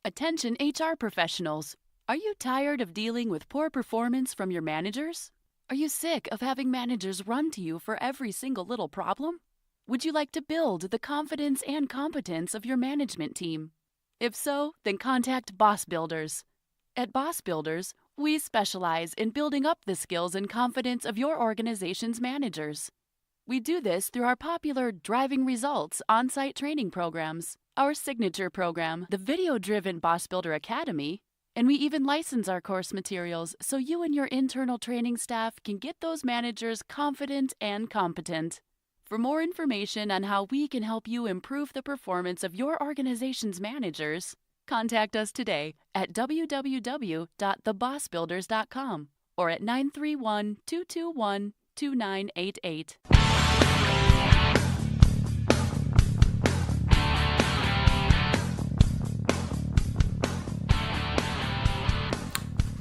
Attention HR professionals. Are you tired of dealing with poor performance from your managers? Are you sick of having managers run to you for every single little problem? Would you like to build the confidence and competence of your management team? If so, then contact Boss Builders. At Boss Builders, we specialize in building up the skills and confidence of your organization's managers. We do this through our popular Driving Results on-site training programs, our signature program, the video-driven Boss Builder Academy, and we even license our course materials so you and your internal training staff can get those managers confident and competent. For more information on how we can help you improve the performance of your organization's managers, contact us today at www.thebossbuilders.com or at 931-221-2988.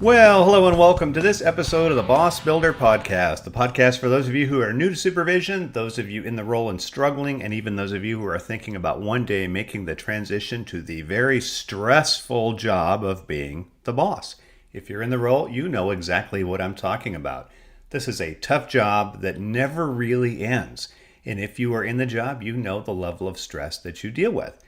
Well, hello and welcome to this episode of the Boss Builder Podcast, the podcast for those of you who are new to supervision, those of you in the role and struggling, and even those of you who are thinking about one day making the transition to the very stressful job of being the boss. If you're in the role, you know exactly what I'm talking about. This is a tough job that never really ends. And if you are in the job, you know the level of stress that you deal with.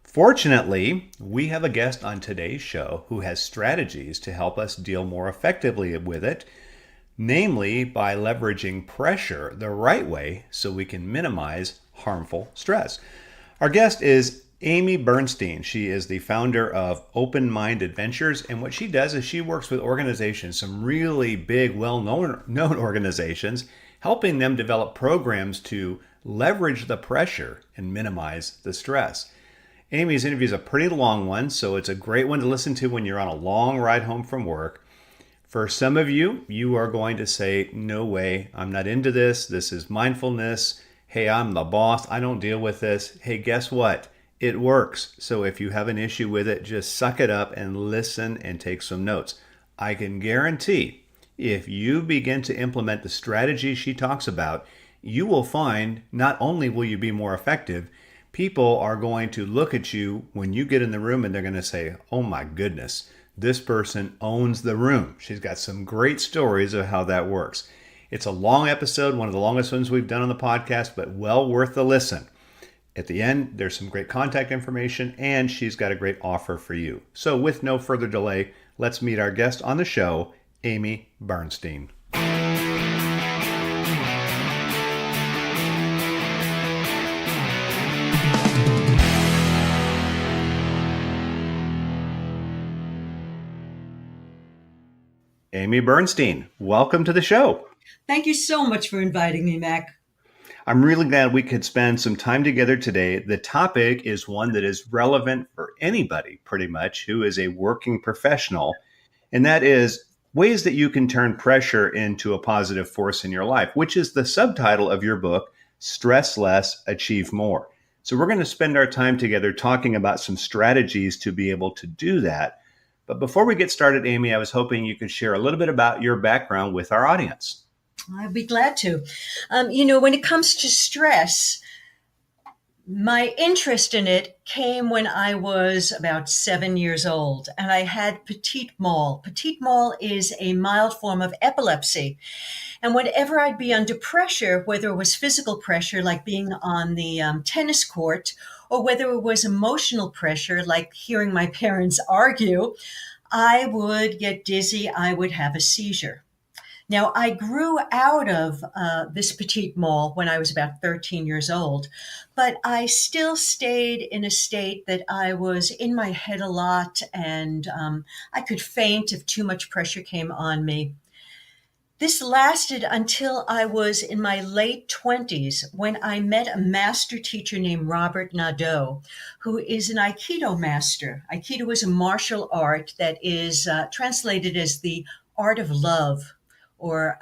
Fortunately, we have a guest on today's show who has strategies to help us deal more effectively with it, namely by leveraging pressure the right way so we can minimize harmful stress. Our guest is Aimee Bernstein. She is the founder of Open Mind Adventures, and what she does is she works with organizations, some really big, well-known organizations, helping them develop programs to leverage the pressure and minimize the stress. Aimee's interview is a pretty long one, so it's a great one to listen to when you're on a long ride home from work. For some of you, you are going to say, no way, I'm not into this. This is mindfulness. Hey, I'm the boss. I don't deal with this. Hey, guess what? It works. So if you have an issue with it, just suck it up and listen and take some notes. I can guarantee if you begin to implement the strategy she talks about, you will find not only will you be more effective, people are going to look at you when you get in the room and they're going to say, oh my goodness, this person owns the room. She's got some great stories of how that works. It's a long episode, one of the longest ones we've done on the podcast, but well worth the listen. At the end, there's some great contact information and she's got a great offer for you. So with no further delay, let's meet our guest on the show, Aimee Bernstein. Aimee Bernstein, welcome to the show. Thank you so much for inviting me, Mac. I'm really glad we could spend some time together today. The topic is one that is relevant for anybody, pretty much, who is a working professional, and that is ways that you can turn pressure into a positive force in your life, which is the subtitle of your book, Stress Less, Achieve More. So we're going to spend our time together talking about some strategies to be able to do that. But before we get started, Aimee, I was hoping you could share a little bit about your background with our audience. I'd be glad to. When it comes to stress, my interest in it came when I was about 7 years old, and I had petit mal. Petit mal is a mild form of epilepsy. And whenever I'd be under pressure, whether it was physical pressure, like being on the tennis court, or whether it was emotional pressure, like hearing my parents argue, I would get dizzy. I would have a seizure. Now, I grew out of this petit mal when I was about 13 years old, but I still stayed in a state that I was in my head a lot, and I could faint if too much pressure came on me. This lasted until I was in my late 20s when I met a master teacher named Robert Nadeau, who is an Aikido master. Aikido is a martial art that is translated as the art of love, or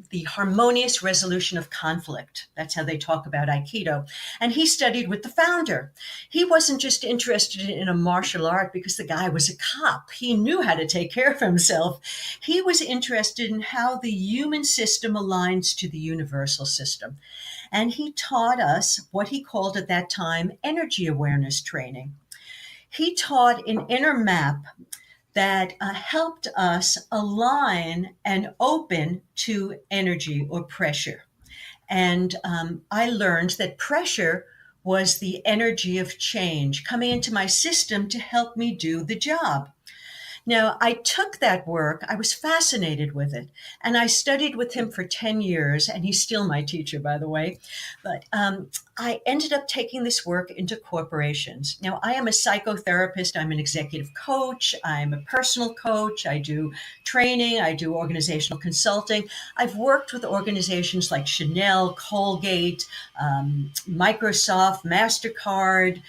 the harmonious resolution of conflict. That's how they talk about Aikido. And he studied with the founder. He wasn't just interested in a martial art because the guy was a cop. He knew how to take care of himself. He was interested in how the human system aligns to the universal system. And he taught us what he called at that time energy awareness training. He taught an inner map that helped us align and open to energy or pressure. And I learned that pressure was the energy of change coming into my system to help me do the job. Now, I took that work, I was fascinated with it, and I studied with him for 10 years, and he's still my teacher, by the way. But I ended up taking this work into corporations. Now, I am a psychotherapist, I'm an executive coach, I'm a personal coach, I do training, I do organizational consulting. I've worked with organizations like Chanel, Colgate, Microsoft, MasterCard,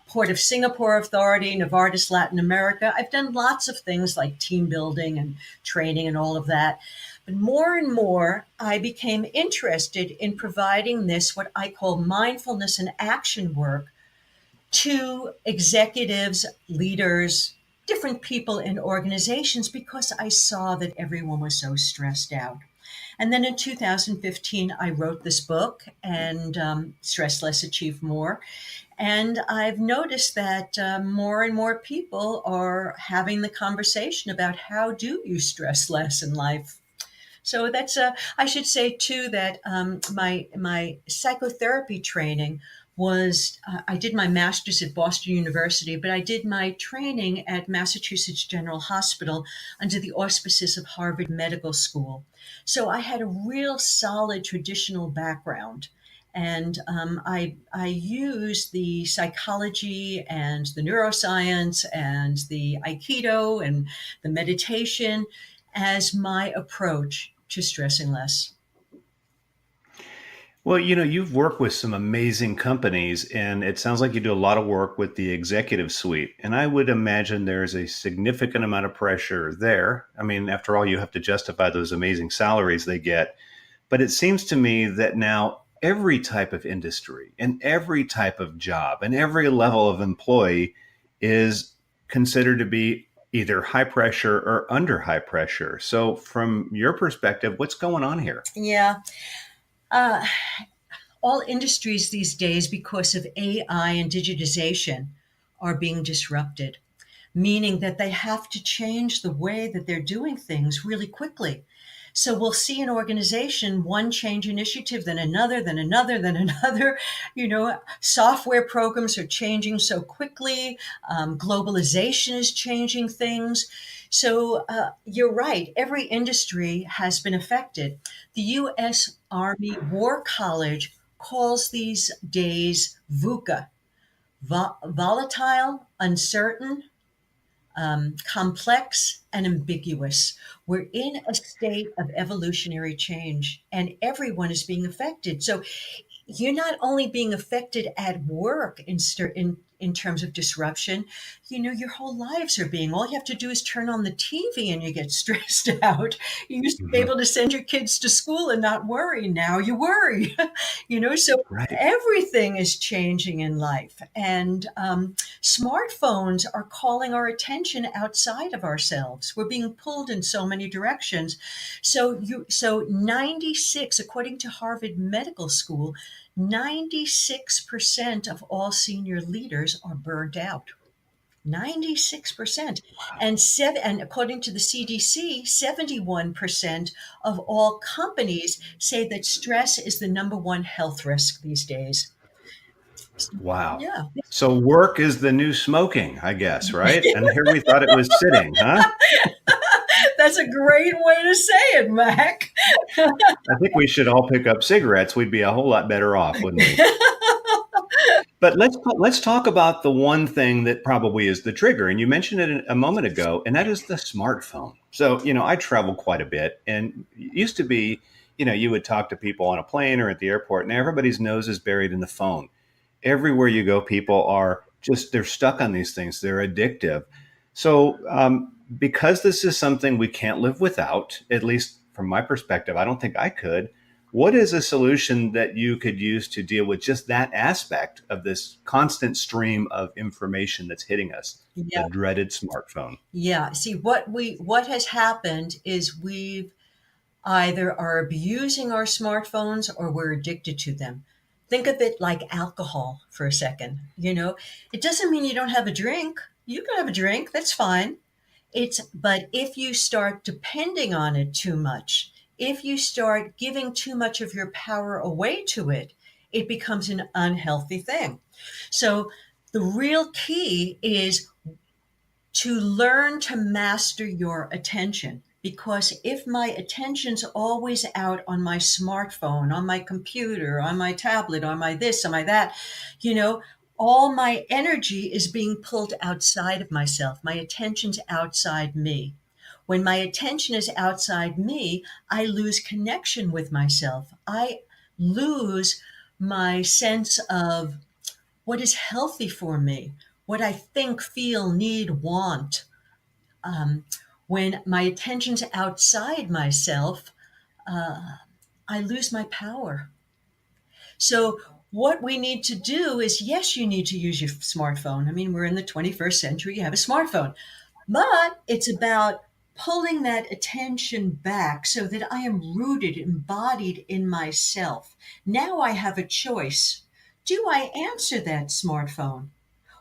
Port of Singapore Authority, Novartis Latin America. I've done lots of things like team building and training and all of that. But more and more, I became interested in providing this, what I call mindfulness and action work, to executives, leaders, different people in organizations, because I saw that everyone was so stressed out. And then in 2015, I wrote this book, and Stress Less, Achieve More. And I've noticed that more and more people are having the conversation about how do you stress less in life. So that's I should say too that my psychotherapy training was I did my master's at Boston University, but I did my training at Massachusetts General Hospital under the auspices of Harvard Medical School. So I had a real solid traditional background. And I use the psychology and the neuroscience and the Aikido and the meditation as my approach to stressing less. Well, you've worked with some amazing companies, and it sounds like you do a lot of work with the executive suite. And I would imagine there's a significant amount of pressure there. I mean, after all, you have to justify those amazing salaries they get. But it seems to me that now every type of industry and every type of job and every level of employee is considered to be either high pressure or under high pressure. So, from your perspective, what's going on here? Yeah. Uh, all industries these days, because of AI and digitization, are being disrupted, meaning that they have to change the way that they're doing things really quickly. So we'll see an organization, one change initiative, then another, then another, then another. Software programs are changing so quickly. Globalization is changing things. So you're right. Every industry has been affected. The U.S. Army War College calls these days VUCA, volatile, uncertain, complex, and ambiguous. We're in a state of evolutionary change, and everyone is being affected. So you're not only being affected at work in terms of disruption, your whole lives are being. All you have to do is turn on the TV and you get stressed out. You used to be Mhm. able to send your kids to school and not worry. Now you worry. So Right. everything is changing in life, and smartphones are calling our attention outside of ourselves. We're being pulled in so many directions. So 96, according to Harvard Medical School, 96% of all senior leaders are burnt out. 96%. And according to the CDC, 71% of all companies say that stress is the number one health risk these days. Wow. Yeah. So work is the new smoking, I guess, right? And here we thought it was sitting, huh? That's a great way to say it, Mac. I think we should all pick up cigarettes. We'd be a whole lot better off, wouldn't we? But let's talk about the one thing that probably is the trigger, and you mentioned it a moment ago, and that is the smartphone. So, I travel quite a bit, and it used to be, you would talk to people on a plane or at the airport, and everybody's nose is buried in the phone. Everywhere you go, people are just they're stuck on these things. They're addictive. So, because this is something we can't live without, at least from my perspective, I don't think I could. What is a solution that you could use to deal with just that aspect of this constant stream of information that's hitting us, the Yeah. dreaded smartphone? Yeah. See, what has happened is we've either are abusing our smartphones or we're addicted to them. Think of it like alcohol for a second. It doesn't mean you don't have a drink. You can have a drink, that's fine. But if you start depending on it too much, if you start giving too much of your power away to it, it becomes an unhealthy thing. So the real key is to learn to master your attention. Because if my attention's always out on my smartphone, on my computer, on my tablet, on my this, on my that, you know, all my energy is being pulled outside of myself. My attention's outside me. When my attention is outside me, I lose connection with myself. I lose my sense of what is healthy for me, what I think, feel, need, want. Um, when my attention's outside myself, uh, I lose my power. So, what we need to do is yes, you need to use your smartphone. I mean, we're in the 21st century, you have a smartphone, but it's about pulling that attention back so that I am rooted, embodied in myself. Now I have a choice. Do I answer that smartphone?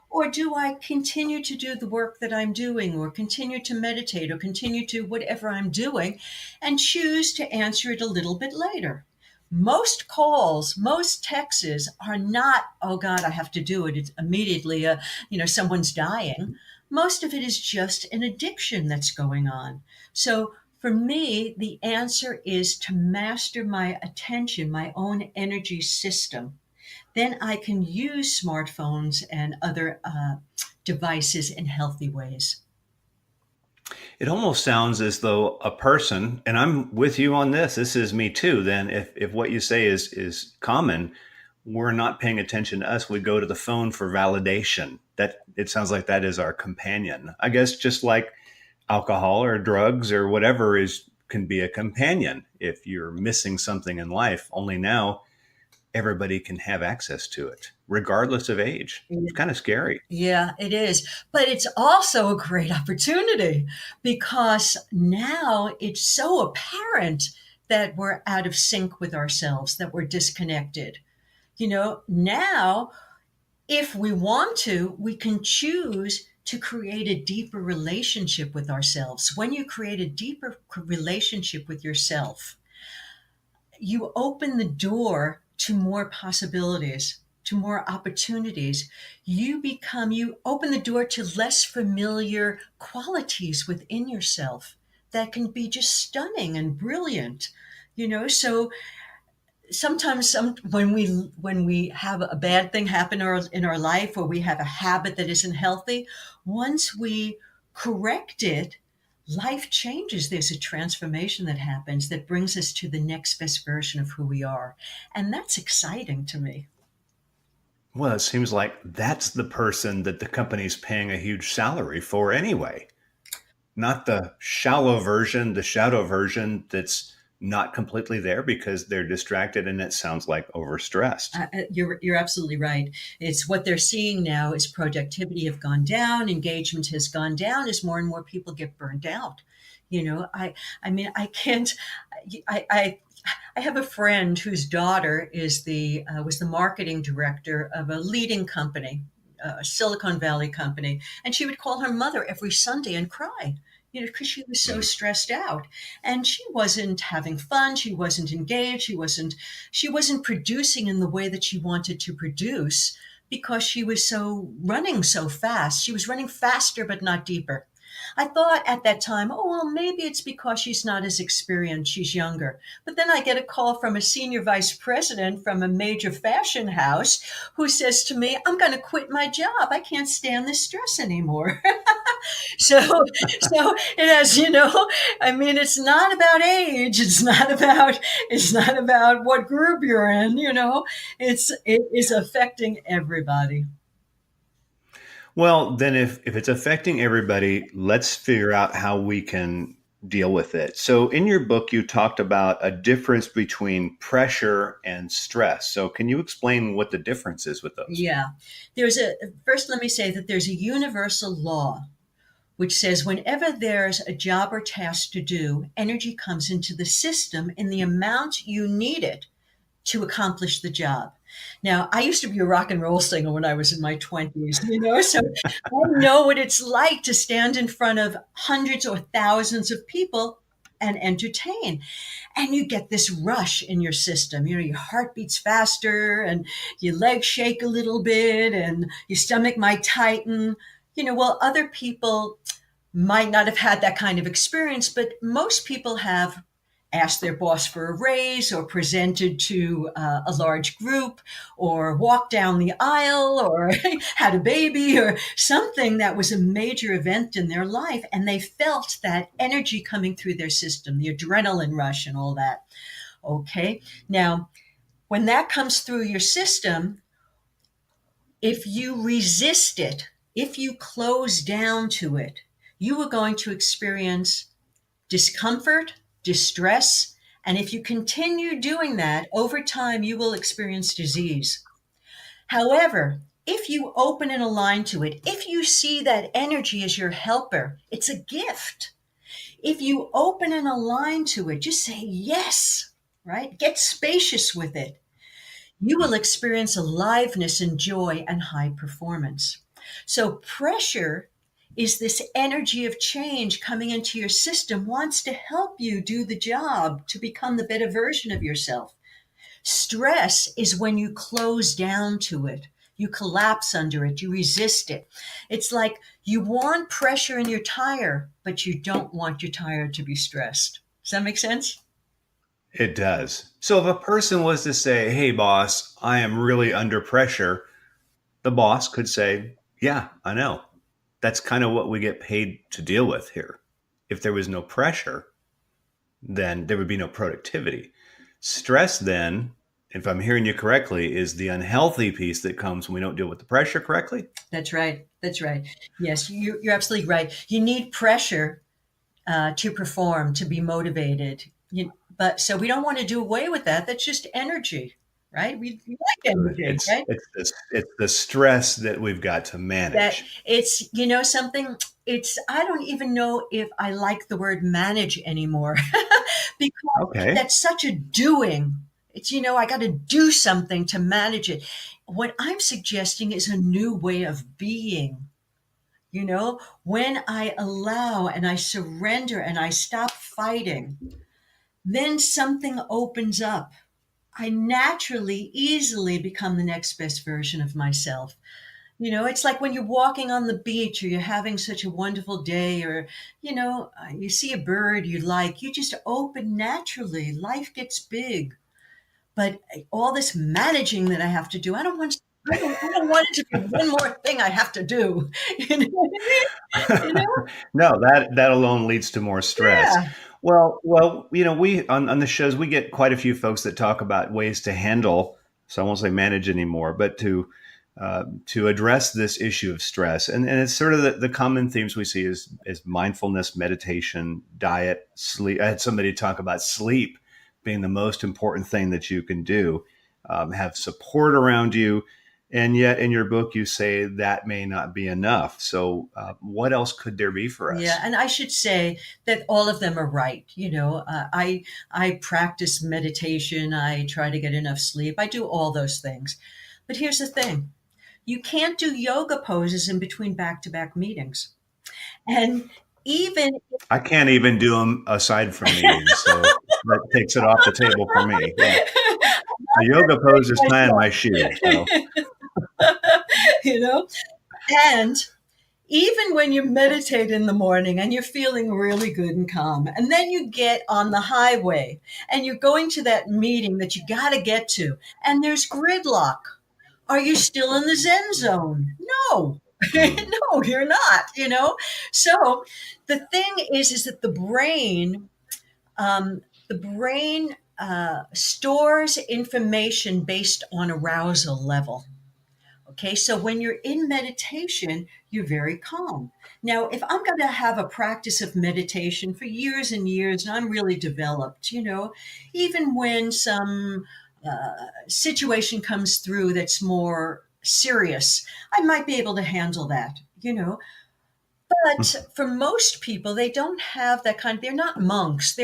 Or do I continue to do the work that I'm doing, or continue to meditate, or continue to whatever I'm doing, and choose to answer it a little bit later? Most calls, most texts are not, oh God, I have to do it. It's immediately, someone's dying. Most of it is just an addiction that's going on. So for me, the answer is to master my attention, my own energy system. Then I can use smartphones and other devices in healthy ways. It almost sounds as though a person, and I'm with you on this, this is me too, then if what you say is common, we're not paying attention to us, we go to the phone for validation. That it sounds like that is our companion. I guess just like alcohol or drugs or whatever is can be a companion if you're missing something in life. Only now everybody can have access to it, regardless of age. It's kind of scary. Yeah, it is. But it's also a great opportunity because now it's so apparent that we're out of sync with ourselves, that we're disconnected. Now, if we want to, we can choose to create a deeper relationship with ourselves. When you create a deeper relationship with yourself, you open the door to more possibilities, to more opportunities. You open the door to less familiar qualities within yourself that can be just stunning and brilliant. So sometimes when we have a bad thing happen in our life, or we have a habit that isn't healthy, once we correct it, life changes. There's a transformation that happens that brings us to the next best version of who we are, and that's exciting to me. Well, it seems like that's the person that the company's paying a huge salary for anyway, not the shallow version, the shadow version that's not completely there because they're distracted and it sounds like overstressed. You're absolutely right. It's what they're seeing now is productivity have gone down, engagement has gone down as more and more people get burned out. I mean, I can't. I have a friend whose daughter is the was the marketing director of a leading company, a Silicon Valley company, and she would call her mother every Sunday and cry, because she was so Mm. stressed out, and she wasn't having fun. She wasn't engaged. She wasn't producing in the way that she wanted to produce because she was so running so fast. She was running faster, but not deeper. I thought at that time, oh, well, maybe it's because she's not as experienced, she's younger. But then I get a call from a senior vice president from a major fashion house who says to me, I'm going to quit my job. I can't stand this stress anymore. so, so it has, I mean, it's not about age. It's not about what group you're in, it is affecting everybody. Well, then if it's affecting everybody, let's figure out how we can deal with it. So in your book, you talked about a difference between pressure and stress. So can you explain what the difference is with those? Yeah. First, let me say that there's a universal law which says whenever there's a job or task to do, energy comes into the system in the amount you need it to accomplish the job. Now, I used to be a rock and roll singer when I was in my 20s, so I know what it's like to stand in front of hundreds or thousands of people and entertain. And you get this rush in your system. Your heart beats faster and your legs shake a little bit and your stomach might tighten. Well, other people might not have had that kind of experience, but most people have asked their boss for a raise or presented to a large group or walked down the aisle or had a baby or something that was a major event in their life. And they felt that energy coming through their system, the adrenaline rush and all that. Okay. Now, when that comes through your system, if you resist it, if you close down to it, you are going to experience discomfort, distress, and if you continue doing that, over time, you will experience disease. However, if you open and align to it, if you see that energy as your helper, it's a gift. If you open and align to it, just say yes, right? Get spacious with it. You will experience aliveness and joy and high performance. So, pressure is this energy of change coming into your system, wants to help you do the job to become the better version of yourself. Stress is when you close down to it, you collapse under it, you resist it. It's like you want pressure in your tire, but you don't want your tire to be stressed. Does that make sense? It does. So if a person was to say, "Hey, boss, I am really under pressure," the boss could say, "Yeah, I know. That's kind of what we get paid to deal with here." If there was no pressure, then there would be no productivity. Stress, then, if I'm hearing you correctly, is the unhealthy piece that comes when we don't deal with the pressure correctly. That's right. That's right. Yes, you're absolutely right. You need pressure to perform, to be motivated. But so we don't want to do away with that. That's just energy, right? We like So energy, it's right? it's the stress that we've got to That manage. it's, something, I don't even know if I like the word manage anymore because Okay. that's such a doing. It's, I got to do something to manage it. What I'm suggesting is a new way of being. When I allow and I surrender and I stop fighting, then something opens up. I naturally, easily become the next best version of myself. It's like when you're walking on the beach or you're having such a wonderful day or, you see a bird you like, you just open naturally. Life gets big. But all this managing that I have to do, I don't want it to be one more thing I have to do. You know, you know? No, that alone leads to more stress. Yeah. Well, we on the shows we get quite a few folks that talk about ways to handle. So I won't say manage anymore, but to address this issue of stress, and it's sort of the common themes we see is mindfulness, meditation, diet, sleep. I had somebody talk about sleep being the most important thing that you can do. Have support around you. And yet, in your book, you say that may not be enough. So, what else could there be for Yeah, us? and I should say that all of them are right. I practice meditation. I try to get enough sleep. I do all those things. But here's the thing: you can't do yoga poses in between back-to-back meetings. And even I can't even do them aside from meetings, so that takes it off the table for me. Yeah, a yoga pose is tying my shoe. So, you know, and even when you meditate in the morning and you're feeling really good and calm, and then you get on the highway and you're going to that meeting that you got to get to, and there's gridlock. Are you still in the Zen zone? No. mm, No, you're not. So the thing is that the brain stores information based on arousal level. Okay, so when you're in meditation, you're very calm. Now, if I'm going to have a practice of meditation for years and years, and I'm really developed, even when some situation comes through that's more serious, I might be able to handle that. But for most people, they don't have that kind of, they're not monks. They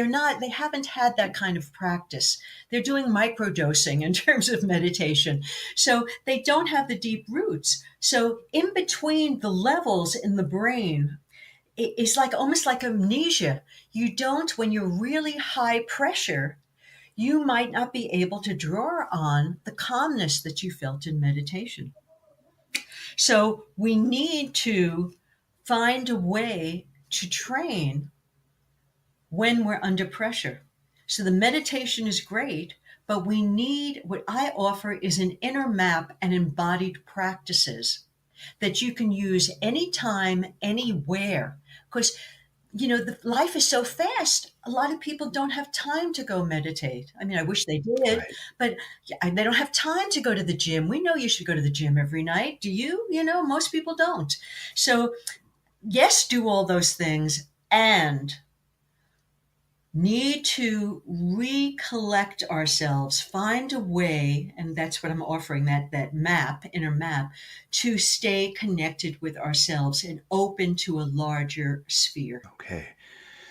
haven't had that kind of practice. They're doing microdosing in terms of meditation. So they don't have the deep roots. So in between the levels in the brain, it's like almost like amnesia. You don't, when you're really high pressure, you might not be able to draw on the calmness that you felt in meditation. So we need to find a way to train when we're under pressure. So the meditation is great, but we need, what I offer is an inner map and embodied practices that you can use anytime, anywhere. Because the life is so fast. A lot of people don't have time to go meditate. I mean, I wish they did, Right. but they don't have time to go to the gym. We know you should go to the gym every night. Do you? Most people don't. So, yes, do all those things and need to recollect ourselves, find a way, and that's what I'm offering, that map, inner map, to stay connected with ourselves and open to a larger sphere. Okay.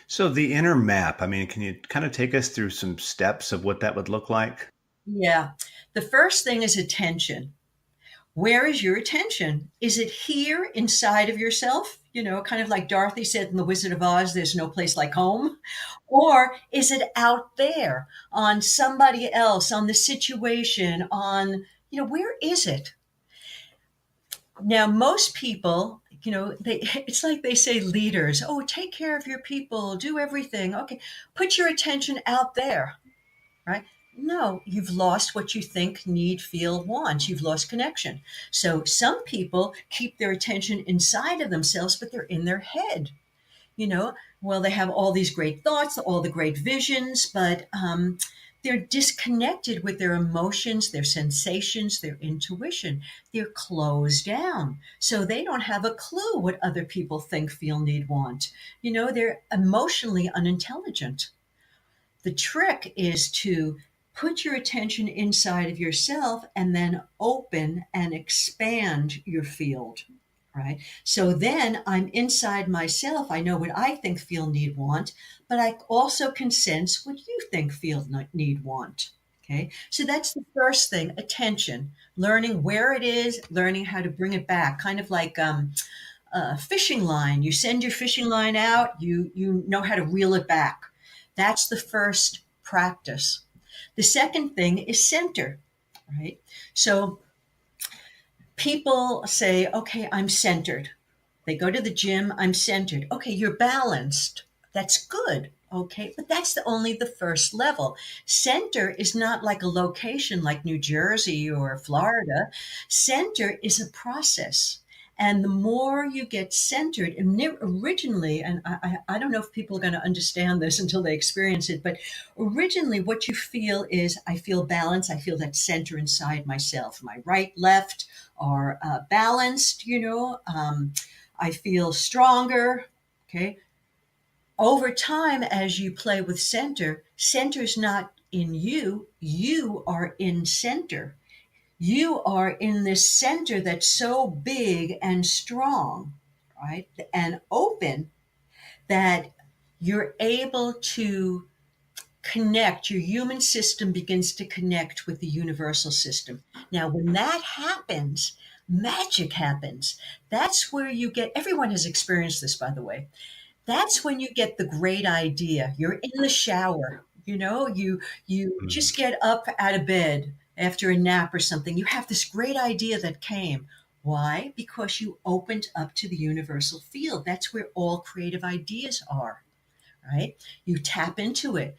So the inner map, I mean, can you kind of take us through some steps of what that would look like? Yeah. The first thing is attention. Where is your attention? Is it here inside of yourself? Kind of like Dorothy said in The Wizard of Oz, there's no place like home. Or is it out there on somebody else, on the situation, on, where is it? Now, most people, it's like they say leaders, oh, take care of your people, do everything. Okay, put your attention out there, right? No, you've lost what you think, need, feel, want. You've lost connection. So some people keep their attention inside of themselves, but they're in their head. you know well, they have all these great thoughts, all the great visions, but they're disconnected with their emotions, their sensations, their intuition. They're closed down, so they don't have a clue what other people think, feel, need, want. They're emotionally unintelligent. The trick is to put your attention inside of yourself and then open and expand your field, right? So then I'm inside myself. I know what I think, feel, need, want, but I also can sense what you think, feel, need, want. Okay. So that's the first thing, attention, learning where it is, learning how to bring it back, kind of like fishing line. You send your fishing line out, you know how to reel it back. That's the first practice. The second thing is center, right? So people say, okay, I'm centered. They go to the gym, I'm centered. Okay, you're balanced. That's good. Okay, but that's only the first level. Center is not like a location like New Jersey or Florida. Center is a process. And the more you get centered, and originally, and I don't know if people are going to understand this until they experience it, but originally what you feel is, I feel balance. I feel that center inside myself. My right, left are balanced, I feel stronger. Okay. Over time, as you play with center, center's not in you, you are in center. You are in this center that's so big and strong, right? And open, that you're able to connect. Your human system begins to connect with the universal system. Now, when that happens, magic happens. That's where you get, everyone has experienced this, by the way. That's when you get the great idea. You're in the shower, you Mm. just get up out of bed after a nap or something. You have this great idea that came. Why? Because you opened up to the universal field. That's where all creative ideas are, right? You tap into it.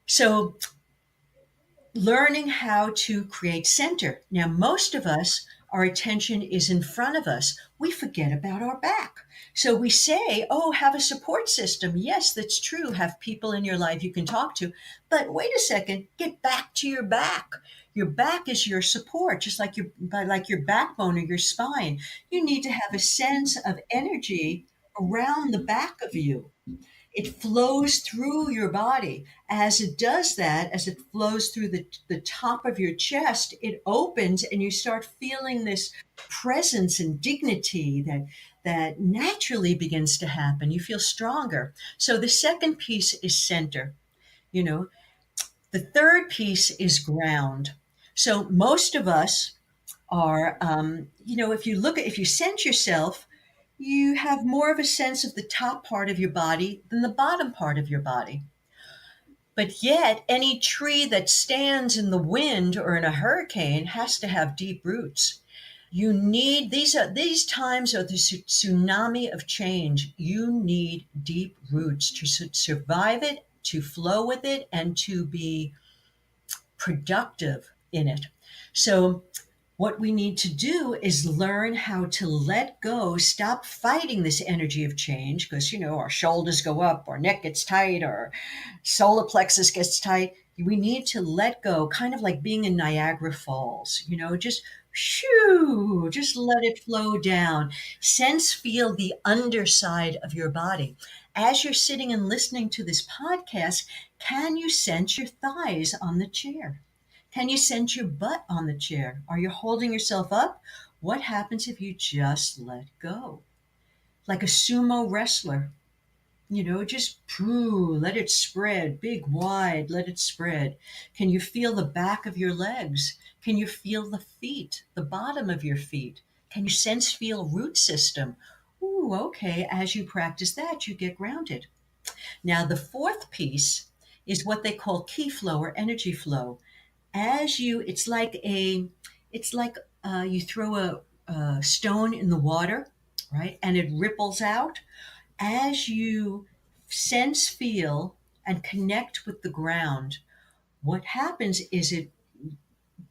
So learning how to create center. Now, most of us, our attention is in front of us. We forget about our back. So we say, oh, have a support system. Yes, that's true. Have people in your life you can talk to. But wait a second, get back to your back. Your back is your support, just like your backbone or your spine. You need to have a sense of energy around the back of you. It flows through your body. As it does that, as it flows through the top of your chest, it opens and you start feeling this presence and dignity, that naturally begins to happen. You feel stronger. So the second piece is center. You know, the third piece is ground. So most of us are, if you sense yourself, you have more of a sense of the top part of your body than the bottom part of your body. But yet, any tree that stands in the wind or in a hurricane has to have deep roots. You need these times are the tsunami of change. You need deep roots to survive it, to flow with it, and to be productive in it. So what we need to do is learn how to let go, stop fighting this energy of change, because our shoulders go up, our neck gets tight, our solar plexus gets tight. We need to let go, kind of like being in Niagara Falls, just shoo, just let it flow down. Sense, feel the underside of your body. As you're sitting and listening to this podcast, can you sense your thighs on the chair? Can you sense your butt on the chair? Are you holding yourself up? What happens if you just let go? Like a sumo wrestler, just let it spread, big, wide, let it spread. Can you feel the back of your legs? Can you feel the feet, the bottom of your feet? Can you sense, feel root system? Ooh, okay. As you practice that, you get grounded. Now, the fourth piece is what they call key flow or energy flow. It's like you throw a stone in the water, right? And it ripples out. As you sense, feel, and connect with the ground, what happens is it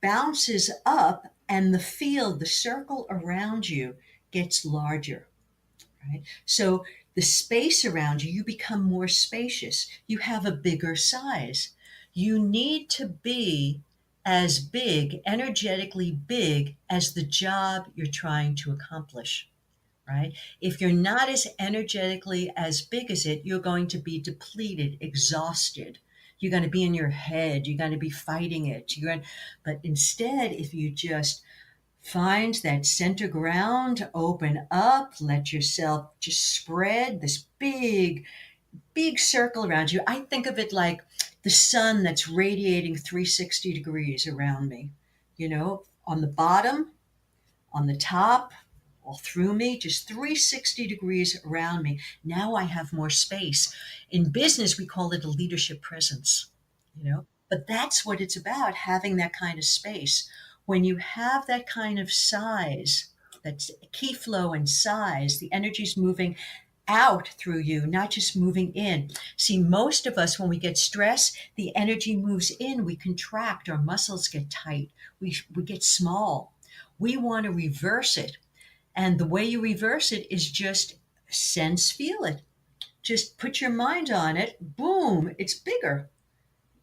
bounces up and the field, the circle around you gets larger, right? So the space around you, you become more spacious. You have a bigger size. You need to be as big, energetically big, as the job you're trying to accomplish, right? If you're not as energetically as big as it, you're going to be depleted, exhausted. You're going to be in your head. You're going to be fighting it. But instead, if you just find that center ground, open up, let yourself just spread this big, big circle around you. I think of it like the sun that's radiating 360 degrees around me, on the bottom, on the top, all through me, just 360 degrees around me. Now I have more space. In business, we call it a leadership presence, but that's what it's about, having that kind of space. When you have that kind of size, that's key flow and size, the energy's moving out through you, not just moving in. See, most of us, when we get stressed, the energy moves in, we contract, our muscles get tight, we get small. We want to reverse it. And the way you reverse it is just sense, feel it. Just put your mind on it. Boom, it's bigger.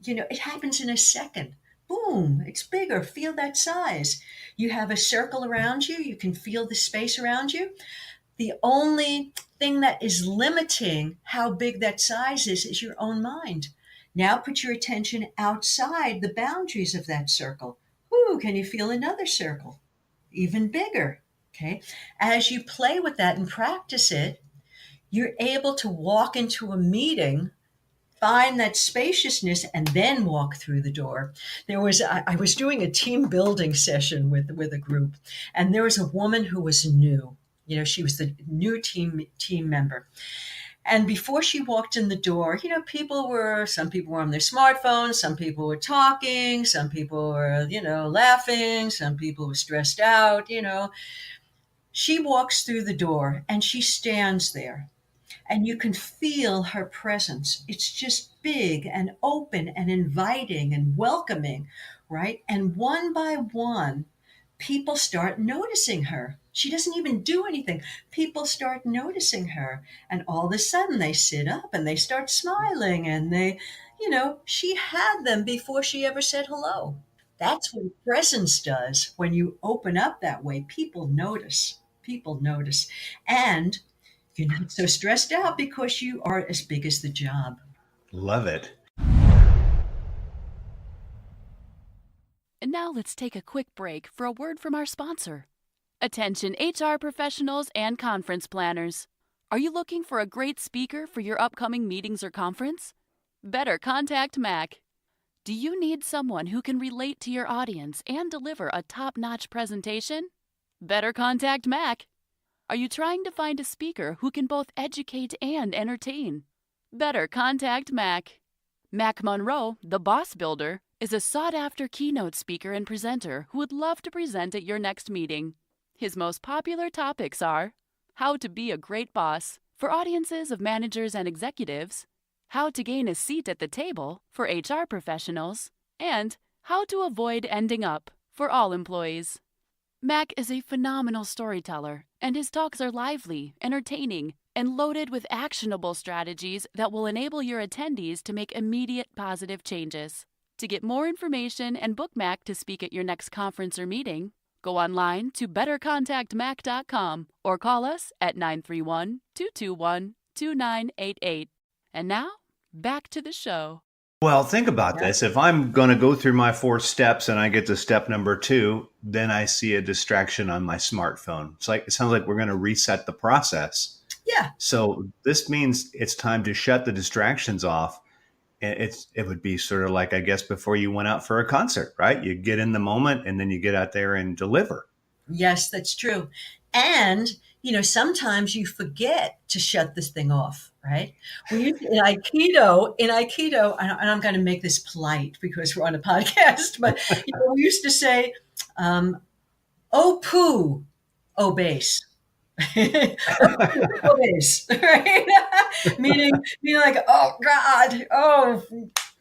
It happens in a second. Boom, it's bigger. Feel that size. You have a circle around you. You can feel the space around you. The only thing that is limiting how big that size is your own mind. Now put your attention outside the boundaries of that circle. Ooh, can you feel another circle? Even bigger. Okay. As you play with that and practice it, you're able to walk into a meeting, find that spaciousness, and then walk through the door. I was doing a team building session with a group, and there was a woman who was new. She was the new team member. And before she walked in the door, some people were on their smartphones, some people were talking, some people were, laughing, some people were stressed out. She walks through the door and she stands there, and you can feel her presence. It's just big and open and inviting and welcoming, right? And one by one, people start noticing her. She doesn't even do anything. People start noticing her. And all of a sudden they sit up and they start smiling, and she had them before she ever said hello. That's what presence does. When you open up that way, people notice. People notice. And you're not so stressed out because you are as big as the job. Love it. And now let's take a quick break for a word from our sponsor. Attention HR professionals and conference planners. Are you looking for a great speaker for your upcoming meetings or conference? Better contact Mac. Do you need someone who can relate to your audience and deliver a top-notch presentation? Better contact Mac. Are you trying to find a speaker who can both educate and entertain? Better contact Mac. Mac Monroe, the Boss Builder, is a sought-after keynote speaker and presenter who would love to present at your next meeting. His most popular topics are how to be a great boss for audiences of managers and executives, how to gain a seat at the table for HR professionals, and how to avoid ending up for all employees. Mac is a phenomenal storyteller, and his talks are lively, entertaining, and loaded with actionable strategies that will enable your attendees to make immediate positive changes. To get more information and book Mac to speak at your next conference or meeting, go online to bettercontactmac.com or call us at 931-221-2988. And now, back to the show. Well, think about this. If I'm going to go through my 4 steps and I get to step number 2, then I see a distraction on my smartphone. It sounds like we're going to reset the process. Yeah. So this means it's time to shut the distractions off. It would be sort of like, I guess, before you went out for a concert, right? You get in the moment and then you get out there and deliver. Yes, that's true. And, sometimes you forget to shut this thing off, right? We used in Aikido, and I'm going to make this polite because we're on a podcast, but we used to say, oh, poo, oh, base. Oh, base, right? meaning like, oh God, oh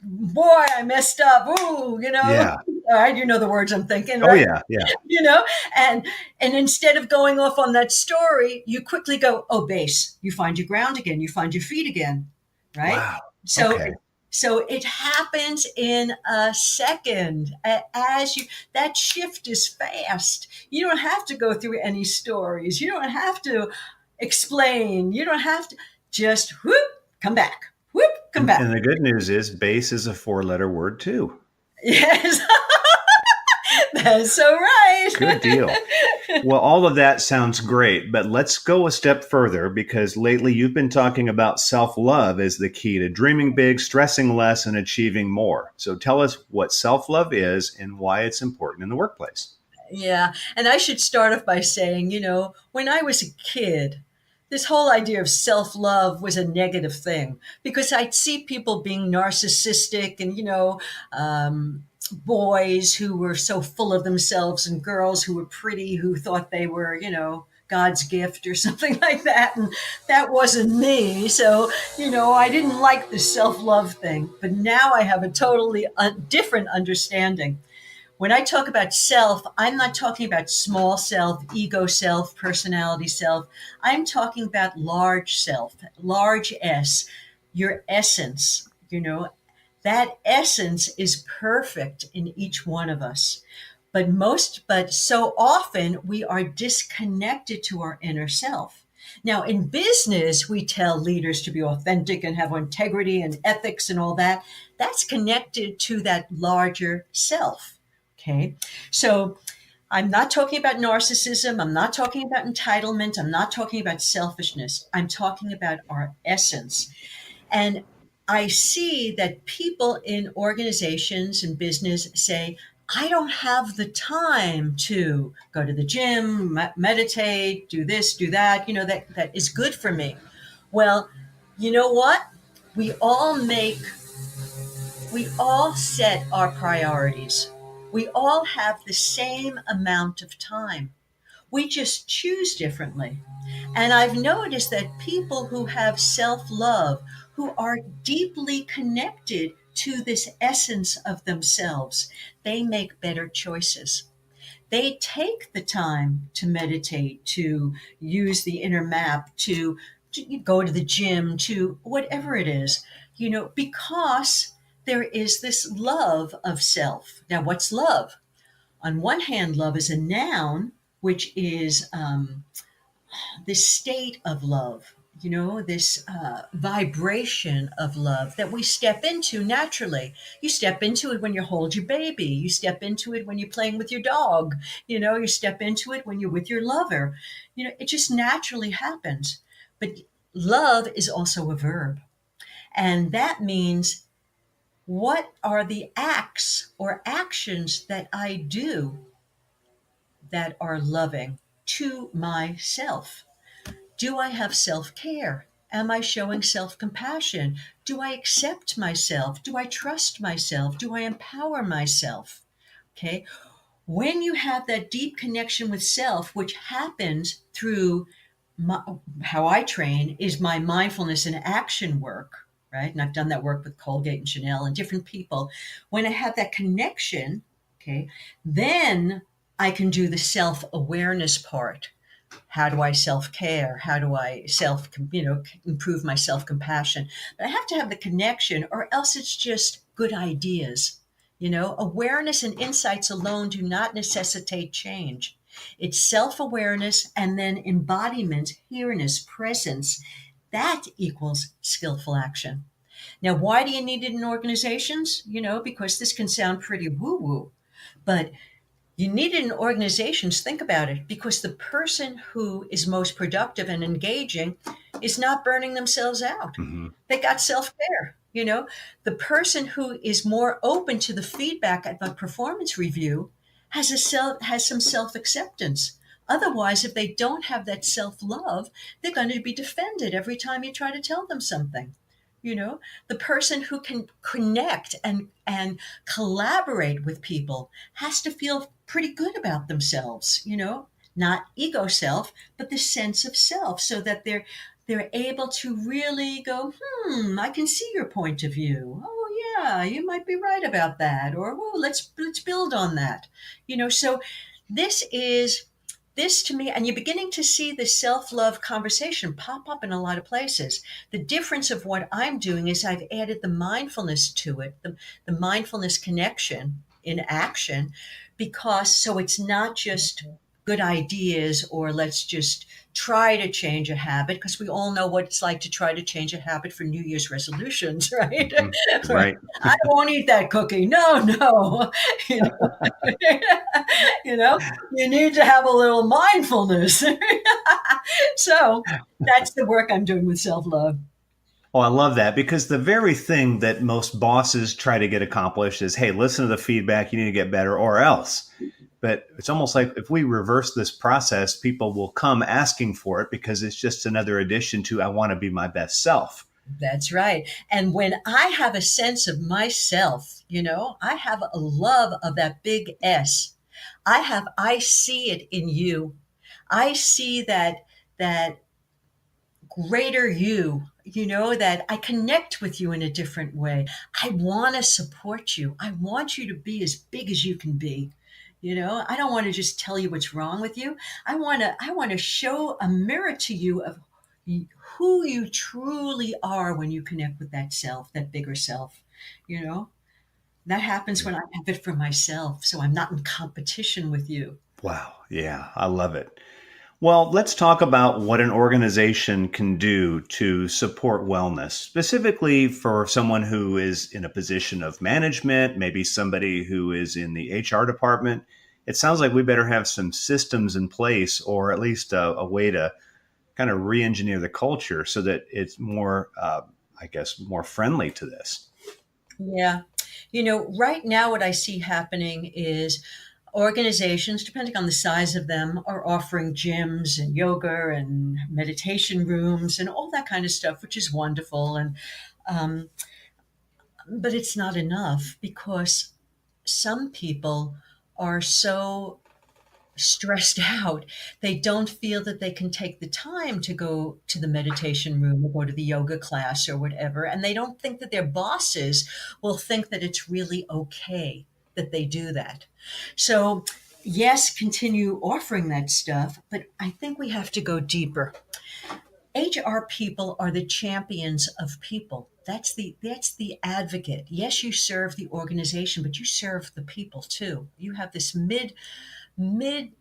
boy, I messed up. Ooh, Yeah. All right, you know the words I'm thinking, Oh, right? yeah. And instead of going off on that story, you quickly go, oh, base. You find your ground again. You find your feet again, right? Wow. So Okay. So it happens in a second. That shift is fast. You don't have to go through any stories. You don't have to explain. You don't have to just come back. Come back. And the good news is base is a 4-letter word too. Yes. That's so right. Good deal. Well, all of that sounds great, but let's go a step further because lately you've been talking about self-love as the key to dreaming big, stressing less, and achieving more. So tell us what self-love is and why it's important in the workplace. Yeah. And I should start off by saying, when I was a kid, this whole idea of self-love was a negative thing because I'd see people being narcissistic and, boys who were so full of themselves and girls who were pretty, who thought they were, God's gift or something like that. And that wasn't me. So, I didn't like the self-love thing, but now I have a totally different understanding. When I talk about self, I'm not talking about small self, ego self, personality self. I'm talking about large self, large S, your essence, that essence is perfect in each one of us. But so often we are disconnected to our inner self. Now, in business, we tell leaders to be authentic and have integrity and ethics and all that. That's connected to that larger self. Okay. So I'm not talking about narcissism. I'm not talking about entitlement. I'm not talking about selfishness. I'm talking about our essence. And I see that people in organizations and business say, I don't have the time to go to the gym, meditate, do this, do that, that is good for me. Well, you know what? We all set our priorities. We all have the same amount of time. We just choose differently. And I've noticed that people who have self-love, who are deeply connected to this essence of themselves, they make better choices. They take the time to meditate, to use the inner map, to go to the gym, to whatever it is, because there is this love of self. Now, what's love? On one hand, love is a noun, which is this state of love. this vibration of love that we step into naturally. You step into it when you hold your baby. You step into it when you're playing with your dog. You step into it when you're with your lover. It just naturally happens. But love is also a verb. And that means, what are the acts or actions that I do that are loving to myself? Do I have self care? Am I showing self compassion? Do I accept myself? Do I trust myself? Do I empower myself? Okay. When you have that deep connection with self, which happens through my, how I train is my mindfulness and action work, right? And I've done that work with Colgate and Chanel and different people. When I have that connection, okay, then I can do the self awareness part. How do I self care? How do I improve my self compassion? But I have to have the connection, or else it's just good ideas. Awareness and insights alone do not necessitate change. It's self awareness and then embodiment, here-ness, presence. That equals skillful action. Now, why do you need it in organizations? Because this can sound pretty woo woo, but you need it in organizations. Think about it, because the person who is most productive and engaging is not burning themselves out. Hmm. They got self care. The person who is more open to the feedback at the performance review has some self acceptance. Otherwise, if they don't have that self love, they're going to be defended every time you try to tell them something. The person who can connect and collaborate with people has to feel pretty good about themselves, not ego self, but the sense of self, so that they're able to really go, I can see your point of view. Oh yeah, you might be right about that. Or, well, let's build on that. So this is this to me, and you're beginning to see the self-love conversation pop up in a lot of places. The difference of what I'm doing is I've added the mindfulness to it, the mindfulness connection in action, because so it's not just good ideas, or let's just try to change a habit, because we all know what it's like to try to change a habit for New Year's resolutions, right? Hmm. Right. I won't eat that cookie. No, no. You know, you know, you need to have a little mindfulness. So that's the work I'm doing with self love. Oh, I love that, because the very thing that most bosses try to get accomplished is, hey, listen to the feedback, you need to get better or else. But it's almost like if we reverse this process, people will come asking for it because it's just another addition to, I want to be my best self. That's right. And when I have a sense of myself, I have a love of that big S. I see it in you. I see that greater you, that I connect with you in a different way. I want to support you. I want you to be as big as you can be. I don't want to just tell you what's wrong with you. I want to show a mirror to you of who you truly are when you connect with that self, that bigger self. You know, that happens when I have it for myself. So I'm not in competition with you. Wow. Yeah, I love it. Well, let's talk about what an organization can do to support wellness, specifically for someone who is in a position of management, maybe somebody who is in the HR department. It sounds like we better have some systems in place, or at least a way to kind of re-engineer the culture so that it's more, I guess, more friendly to this. Yeah. Right now, what I see happening is organizations, depending on the size of them, are offering gyms and yoga and meditation rooms and all that kind of stuff, which is wonderful. Um, but it's not enough, because some people are so stressed out. They don't feel that they can take the time to go to the meditation room or go to the yoga class or whatever. And they don't think that their bosses will think that it's really okay that they do that. So, yes, continue offering that stuff, but I think we have to go deeper. HR people are the champions of people. That's the advocate. Yes, you serve the organization, but you serve the people too. You have this mid view.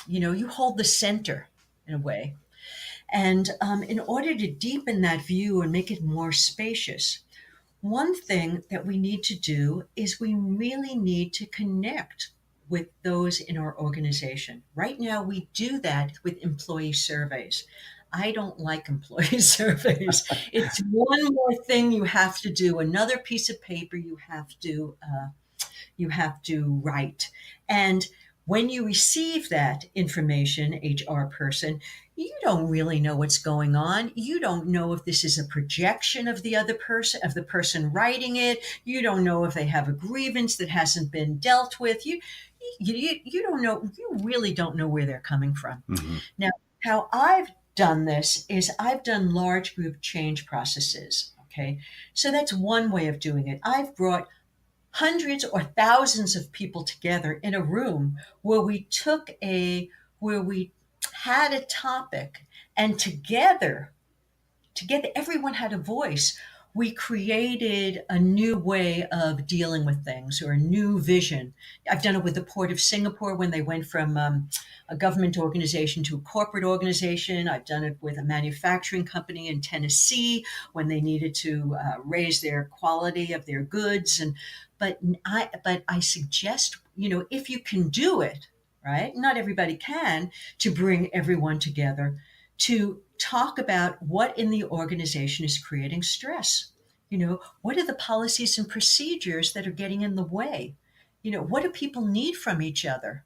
You hold the center in a way. And in order to deepen that view and make it more spacious, one thing that we need to do is we really need to connect with those in our organization. Right now, we do that with employee surveys. I don't like employee surveys. It's one more thing you have to do, another piece of paper you have to write. And when you receive that information, HR person, you don't really know what's going on. You don't know if this is a projection of the other person, of the person writing it. You don't know if they have a grievance that hasn't been dealt with. You don't know. You really don't know where they're coming from. Hmm. Now, how I've done this is I've done large group change processes. Okay, so that's one way of doing it. I've brought hundreds or thousands of people together in a room where where we had a topic, and together everyone had a voice. We created a new way of dealing with things, or a new vision. I've done it with the Port of Singapore when they went from a government organization to a corporate organization. I've done it with a manufacturing company in Tennessee when they needed to raise their quality of their goods. And but I suggest, if you can do it, right? Not everybody can, to bring everyone together to talk about what in the organization is creating stress. What are the policies and procedures that are getting in the way? What do people need from each other?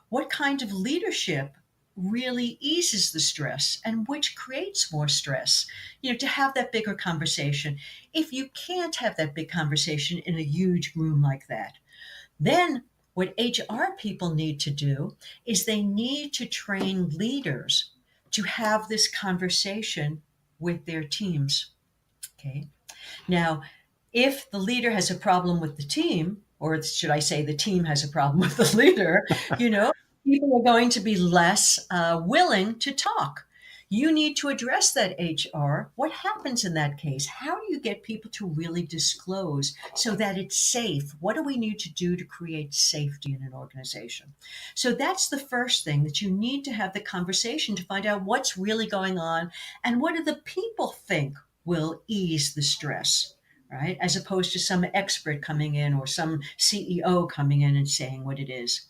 What kind of leadership really eases the stress and which creates more stress? To have that bigger conversation. If you can't have that big conversation in a huge room like that, then what HR people need to do is they need to train leaders to have this conversation with their teams. Okay. Now, if the leader has a problem with the team, or should I say the team has a problem with the leader, people are going to be less willing to talk. You need to address that, HR. What happens in that case? How do you get people to really disclose so that it's safe? What do we need to do to create safety in an organization? So that's the first thing, that you need to have the conversation to find out what's really going on and what do the people think will ease the stress, right? As opposed to some expert coming in or some CEO coming in and saying what it is.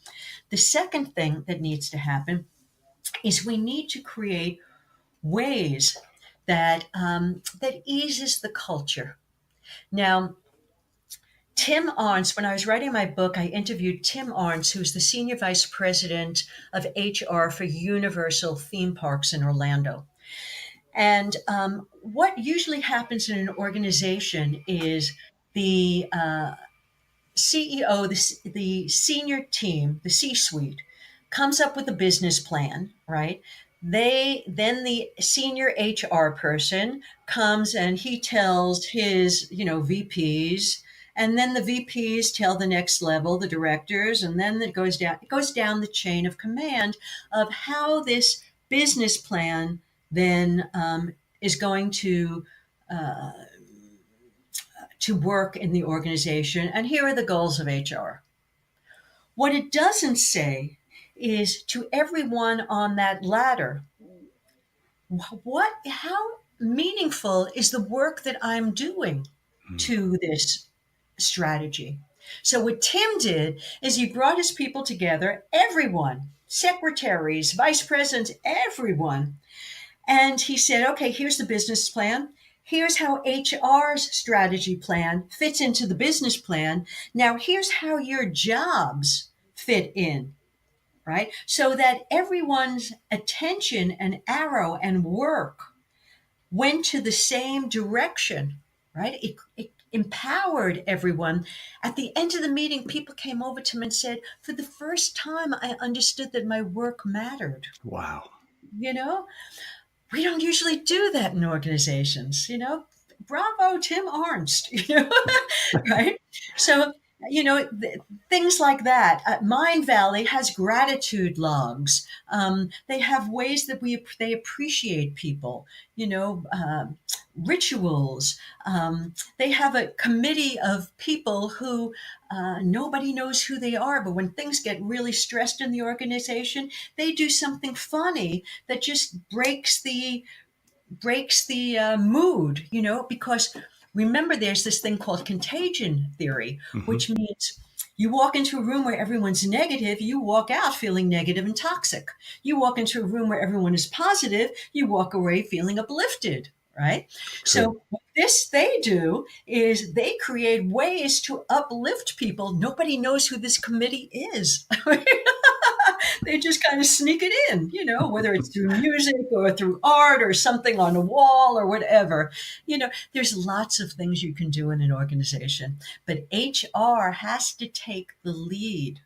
The second thing that needs to happen is we need to create ways that eases the culture. Now, Tim Arntz, when I was writing my book, I interviewed Tim Arntz, who's the senior vice president of HR for Universal Theme Parks in Orlando. And what usually happens in an organization is the CEO, the senior team, the C-suite, comes up with a business plan, right? Then the senior HR person comes and he tells his, VPs, and then the VPs tell the next level, the directors, and then it goes down. It goes down the chain of command of how this business plan then is going uh, to work in the organization. And here are the goals of HR. What it doesn't say is to everyone on that ladder, how meaningful is the work that I'm doing to this strategy? So what Tim did is he brought his people together, everyone, secretaries, vice presidents, everyone. And he said, okay, here's the business plan. Here's how HR's strategy plan fits into the business plan. Now, here's how your jobs fit in, right? So that everyone's attention and arrow and work went to the same direction, right? It empowered everyone. At the end of the meeting, people came over to him and said, for the first time, I understood that my work mattered. Wow. You know, we don't usually do that in organizations. Bravo, Tim Arnst. Right? So things like that. Mind Valley has gratitude logs. They have ways that they appreciate people. Rituals. They have a committee of people who nobody knows who they are, but when things get really stressed in the organization, they do something funny that just breaks the mood, because remember, there's this thing called contagion theory, Hmm. which means you walk into a room where everyone's negative, you walk out feeling negative and toxic. You walk into a room where everyone is positive, you walk away feeling uplifted, right? True. So what this they do is they create ways to uplift people. Nobody knows who this committee is. They just kind of sneak it in, whether it's through music or through art or something on a wall or whatever. There's lots of things you can do in an organization, but HR has to take the lead.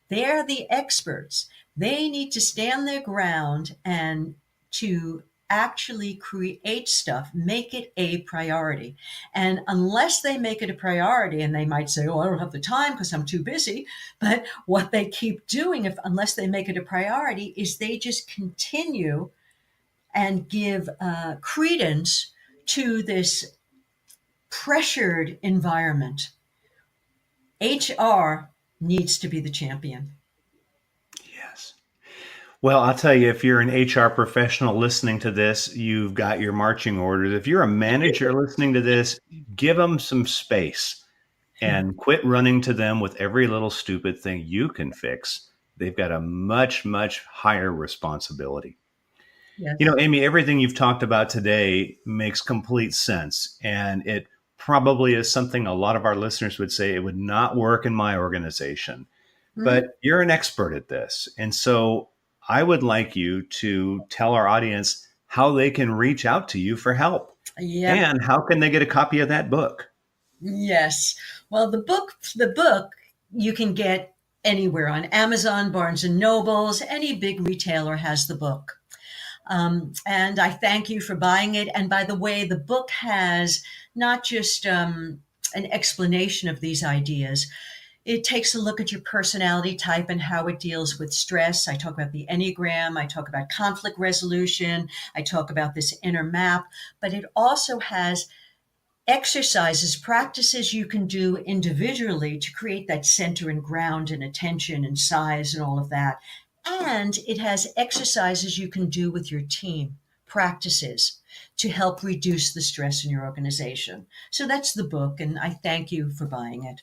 They're the experts. They need to stand their ground and to actually create stuff, make it a priority. And unless they make it a priority, and they might say, oh, I don't have the time because I'm too busy. But what they keep doing, unless they make it a priority, is they just continue and give credence to this pressured environment. HR needs to be the champion. Yes. Well, I'll tell you, if you're an HR professional listening to this, you've got your marching orders. If you're a manager listening to this, give them some space and quit running to them with every little stupid thing you can fix. They've got a much, much higher responsibility. Yes. Aimee, everything you've talked about today makes complete sense. And it probably is something a lot of our listeners would say it would not work in my organization. Mhm. But you're an expert at this. And so I would like you to tell our audience how they can reach out to you for help Yep. and how can they get a copy of that book? Yes. Well, the book you can get anywhere on Amazon, Barnes and Nobles, any big retailer has the book. And I thank you for buying it. And by the way, the book has not just an explanation of these ideas. It takes a look at your personality type and how it deals with stress. I talk about the Enneagram. I talk about conflict resolution. I talk about this inner map. But it also has exercises, practices you can do individually to create that center and ground and attention and size and all of that. And it has exercises you can do with your team, practices to help reduce the stress in your organization. So that's the book, and I thank you for buying it.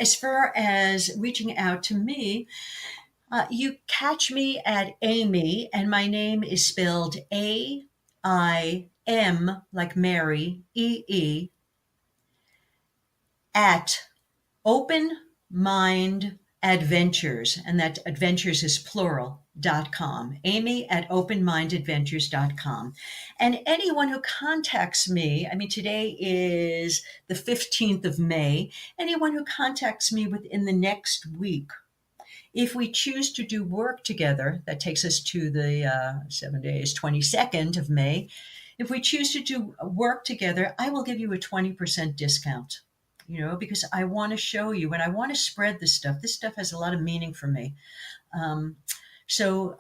As far as reaching out to me, you catch me at Aimee, and my name is spelled AIM, like Mary, EE, at Open Mind Adventures, and that adventures is plural.com. Aimee at openmindadventures.com. And anyone who contacts me, I mean, today is the 15th of May, anyone who contacts me within the next week, if we choose to do work together, that takes us to the 7 days, 22nd of May. If we choose to do work together, I will give you a 20% discount, because I want to show you and I want to spread this stuff. This stuff has a lot of meaning for me. Um, so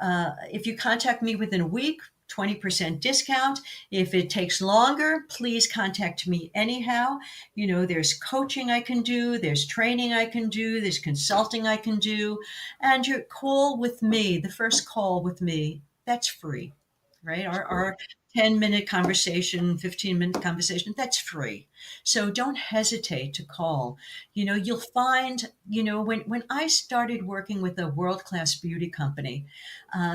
if you contact me within a week, 20% discount. If it takes longer, please contact me anyhow. There's coaching I can do, there's training I can do, there's consulting I can do. And your call with me, the first call with me, that's free, right? Our 10-minute conversation, 15-minute conversation, that's free. So don't hesitate to call. You'll find, when I started working with a world-class beauty company,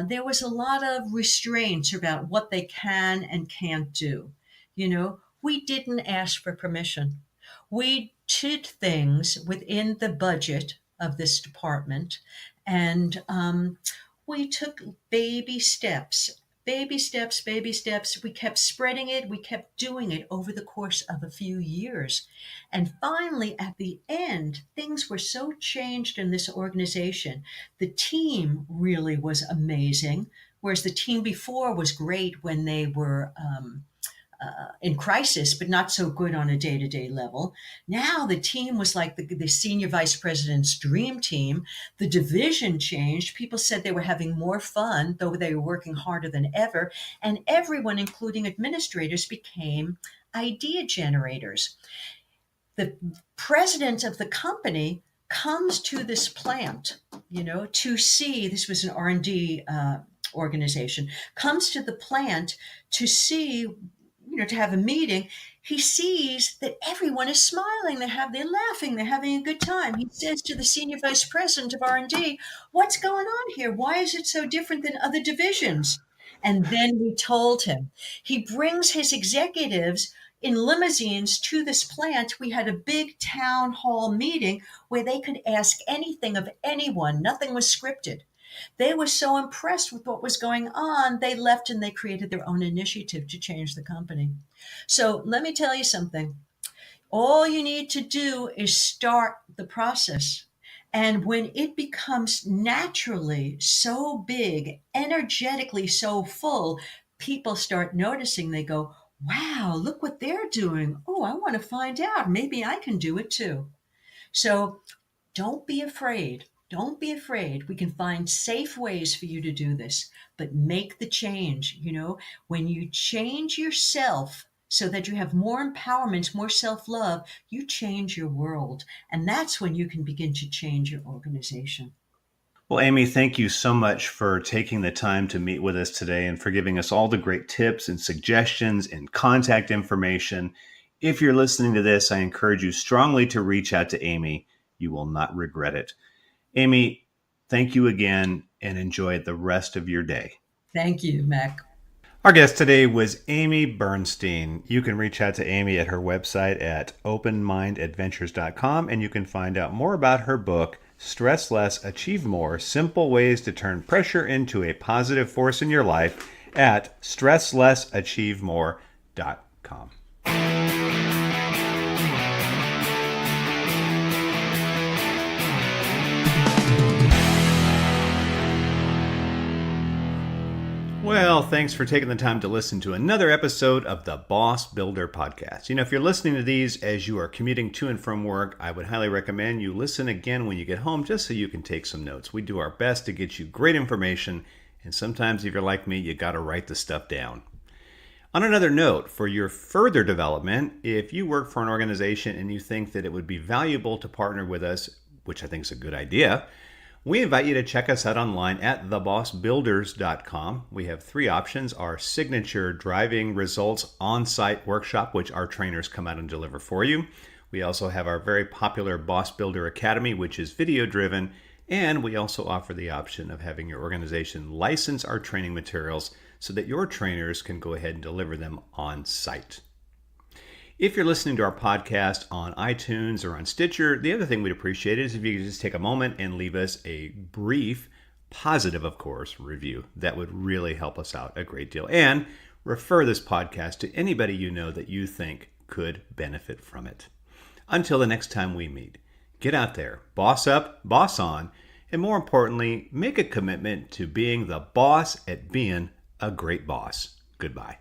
there was a lot of restraints about what they can and can't do. We didn't ask for permission. We did things within the budget of this department, and we took baby steps. Baby steps, baby steps. We kept spreading it. We kept doing it over the course of a few years. And finally, at the end, things were so changed in this organization. The team really was amazing, whereas the team before was great when they were in crisis, but not so good on a day-to-day level. Now the team was like the senior vice president's dream team. The division changed. People said they were having more fun, though they were working harder than ever. And everyone, including administrators, became idea generators. The president of the company comes to this plant, to see, this was an R&D organization, comes to the plant to see, to have a meeting. He sees that everyone is smiling, they're laughing, they're having a good time. He says to the senior vice president of R&D, "What's going on here? Why is it so different than other divisions?" And then we told him. He brings his executives in limousines to this plant. We had a big town hall meeting where they could ask anything of anyone. Nothing was scripted. They were so impressed with what was going on, they left and they created their own initiative to change the company. So let me tell you something. All you need to do is start the process. And when it becomes naturally so big, energetically so full, people start noticing. They go, "Wow, look what they're doing. Oh, I want to find out. Maybe I can do it too." So don't be afraid. Don't be afraid. We can find safe ways for you to do this, but make the change. When you change yourself so that you have more empowerment, more self-love, you change your world. And that's when you can begin to change your organization. Well, Aimee, thank you so much for taking the time to meet with us today and for giving us all the great tips and suggestions and contact information. If you're listening to this, I encourage you strongly to reach out to Aimee. You will not regret it. Aimee, thank you again and enjoy the rest of your day. Thank you, Mac. Our guest today was Aimee Bernstein. You can reach out to Aimee at her website at openmindadventures.com, and you can find out more about her book, Stress Less, Achieve More, Simple Ways to Turn Pressure into a Positive Force in Your Life at stresslessachievemore.com. Well, thanks for taking the time to listen to another episode of the Boss Builder Podcast. If you're listening to these as you are commuting to and from work, I would highly recommend you listen again when you get home just so you can take some notes. We do our best to get you great information, and sometimes if you're like me, you got to write the stuff down. On another note, for your further development, if you work for an organization and you think that it would be valuable to partner with us, which I think is a good idea, we invite you to check us out online at thebossbuilders.com. We have 3 options: our signature driving results on-site workshop, which our trainers come out and deliver for you. We also have our very popular Boss Builder Academy, which is video-driven. And we also offer the option of having your organization license our training materials so that your trainers can go ahead and deliver them on-site. If you're listening to our podcast on iTunes or on Stitcher, the other thing we'd appreciate is if you could just take a moment and leave us a brief, positive, of course, review. That would really help us out a great deal. And refer this podcast to anybody you know that you think could benefit from it. Until the next time we meet, get out there, boss up, boss on, and more importantly, make a commitment to being the boss at being a great boss. Goodbye.